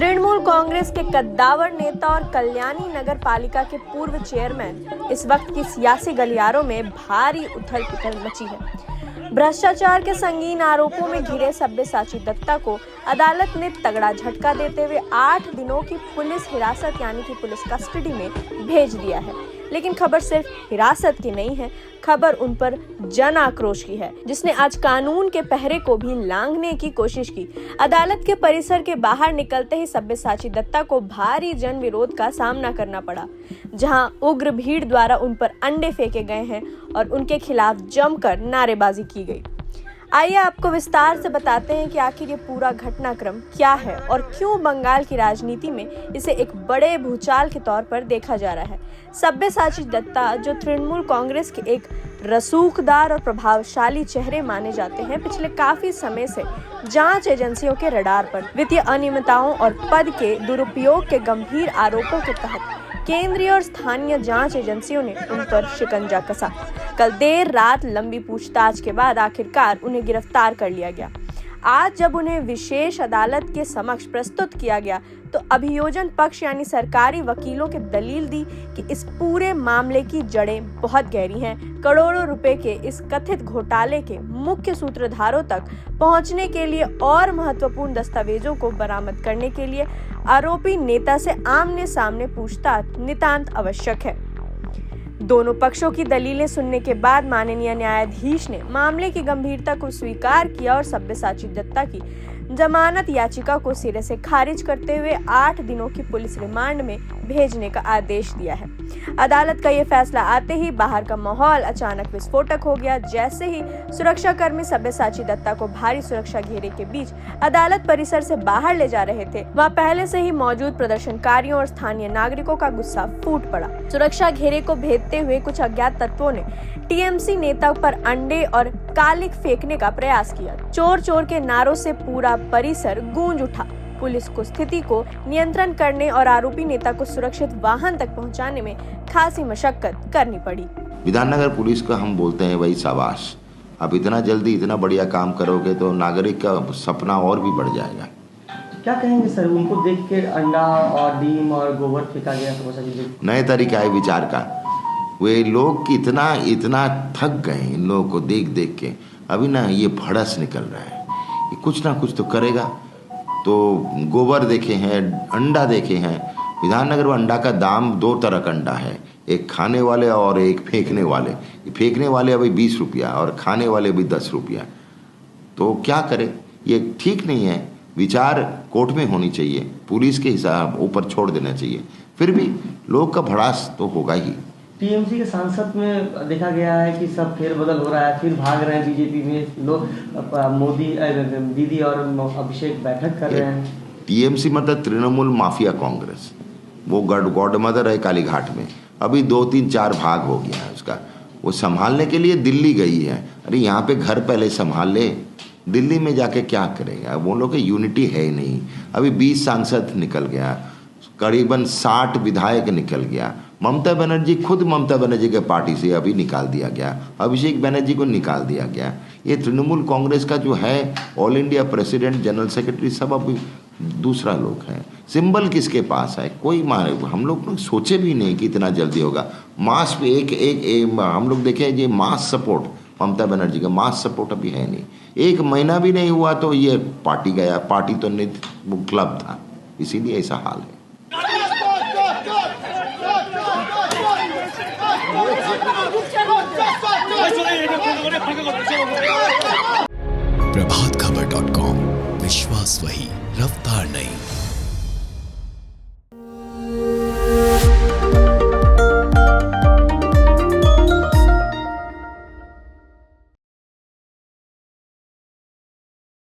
तृणमूल कांग्रेस के कद्दावर नेता और कल्याणी नगर पालिका के पूर्व चेयरमैन इस वक्त की सियासी गलियारों में भारी उथल पुथल मची है। भ्रष्टाचार के संगीन आरोपों में घिरे सब्यसाची दत्ता को अदालत ने तगड़ा झटका देते हुए 8 दिनों की पुलिस हिरासत यानी कि पुलिस कस्टडी में भेज दिया है। लेकिन खबर सिर्फ हिरासत की नहीं है, खबर उन पर जन आक्रोश की है, जिसने आज कानून के पहरे को भी लांघने की कोशिश की। अदालत के परिसर के बाहर निकलते ही सब्यसाची दत्ता को भारी जन विरोध का सामना करना पड़ा, जहां उग्र भीड़ द्वारा उन पर अंडे फेंके गए हैं और उनके खिलाफ जमकर नारेबाजी की गई। आइए आपको विस्तार से बताते हैं कि आखिर ये पूरा घटनाक्रम क्या है और क्यों बंगाल की राजनीति में इसे एक बड़े भूचाल के तौर पर देखा जा रहा है। सब्यसाची दत्ता, जो तृणमूल कांग्रेस के एक रसूखदार और प्रभावशाली चेहरे माने जाते हैं, पिछले काफी समय से जांच एजेंसियों के रडार पर वित्तीय अनियमितताओं और पद के दुरुपयोग के गंभीर आरोपों के तहत केंद्रीय और स्थानीय जांच एजेंसियों ने उन पर शिकंजा कसा। कल देर रात लंबी पूछताछ के बाद आखिरकार उन्हें गिरफ्तार कर लिया गया। आज जब उन्हें विशेष अदालत के समक्ष प्रस्तुत किया गया तो अभियोजन पक्ष यानी सरकारी वकीलों के दलील दी कि इस पूरे मामले की जड़ें बहुत गहरी हैं। करोड़ों रुपए के इस कथित घोटाले के मुख्य सूत्रधारों तक पहुंचने के लिए और महत्वपूर्ण दस्तावेजों को बरामद करने के लिए आरोपी नेता से आमने सामने पूछताछ नितांत आवश्यक है। दोनों पक्षों की दलीलें सुनने के बाद माननीय न्यायाधीश ने मामले की गंभीरता को स्वीकार किया और सब्यसाची दत्ता की जमानत याचिका को सिरे से खारिज करते हुए 8 दिनों की पुलिस रिमांड में भेजने का आदेश दिया है। अदालत का ये फैसला आते ही बाहर का माहौल अचानक विस्फोटक हो गया। जैसे ही सुरक्षाकर्मी सब्यसाची दत्ता को भारी सुरक्षा घेरे के बीच अदालत परिसर से बाहर ले जा रहे थे, वहाँ पहले से ही मौजूद प्रदर्शनकारियों और स्थानीय नागरिकों का गुस्सा फूट पड़ा। सुरक्षा घेरे को भेदते हुए कुछ अज्ञात तत्वों ने टीएमसी नेता पर अंडे और कालिक फेंकने का प्रयास किया। चोर चोर के नारों से पूरा परिसर गूंज उठा। पुलिस को स्थिति को नियंत्रण करने और आरोपी नेता को सुरक्षित वाहन तक पहुंचाने में खासी मशक्कत करनी पड़ी। विधाननगर पुलिस को हम बोलते हैं भाई शाबाश, अब इतना जल्दी इतना बढ़िया काम करोगे तो नागरिक का सपना और भी बढ़ जाएगा। क्या कहेंगे सर, उनको देख के अंडा और डीम और गोबर फेंका गया तो नए तरीका है विचार का। वे लोग इतना थक गए इन लोगों को देख देख के, अभी ना ये भड़स निकल रहा है, ये कुछ ना कुछ तो करेगा। तो गोबर देखे हैं, अंडा देखे हैं। विधाननगर में अंडा का दाम 2 तरह का अंडा है, एक खाने वाले और एक फेंकने वाले। फेंकने वाले अभी 20 रुपया और खाने वाले अभी 10 रुपया। तो क्या करें, ये ठीक नहीं है। विचार कोर्ट में होनी चाहिए, पुलिस के हिसाब ऊपर छोड़ देना चाहिए, फिर भी लोग का भड़ास तो होगा ही। टीएमसी के सांसद में देखा गया है कि सब फेरबदल हो रहा है, फिर भाग रहे हैं बीजेपी में लोग। मोदी दीदी और अभिषेक बैठक कर रहे हैं। टीएमसी मतलब तृणमूल माफिया कांग्रेस, वो गॉड मदर है कालीघाट में। अभी 2, 3, 4 भाग हो गया है उसका। वो संभालने के लिए दिल्ली गई है। अरे यहाँ पे घर पहले संभाल ले, दिल्ली में जाके क्या करेगा। वो लोग की यूनिटी है ही नहीं। अभी 20 सांसद निकल गया, करीबन 60 विधायक निकल गया। ममता बनर्जी खुद ममता बनर्जी के पार्टी से अभी निकाल दिया गया, अभिषेक बनर्जी को निकाल दिया गया। ये तृणमूल कांग्रेस का जो है all India president, general secretary सब अभी दूसरा लोग हैं। सिंबल किसके पास है, कोई हम लोग सोचे भी नहीं कि इतना जल्दी होगा। मास पे एक हम लोग देखें ये मास सपोर्ट, ममता बनर्जी का मास सपोर्ट अभी है नहीं। 1 महीना भी नहीं हुआ तो ये पार्टी गया। पार्टी तो नहीं, वो क्लब था, इसीलिए ऐसा हाल है। प्रभातखबर.com, विश्वास वही, रफ्तार नहीं।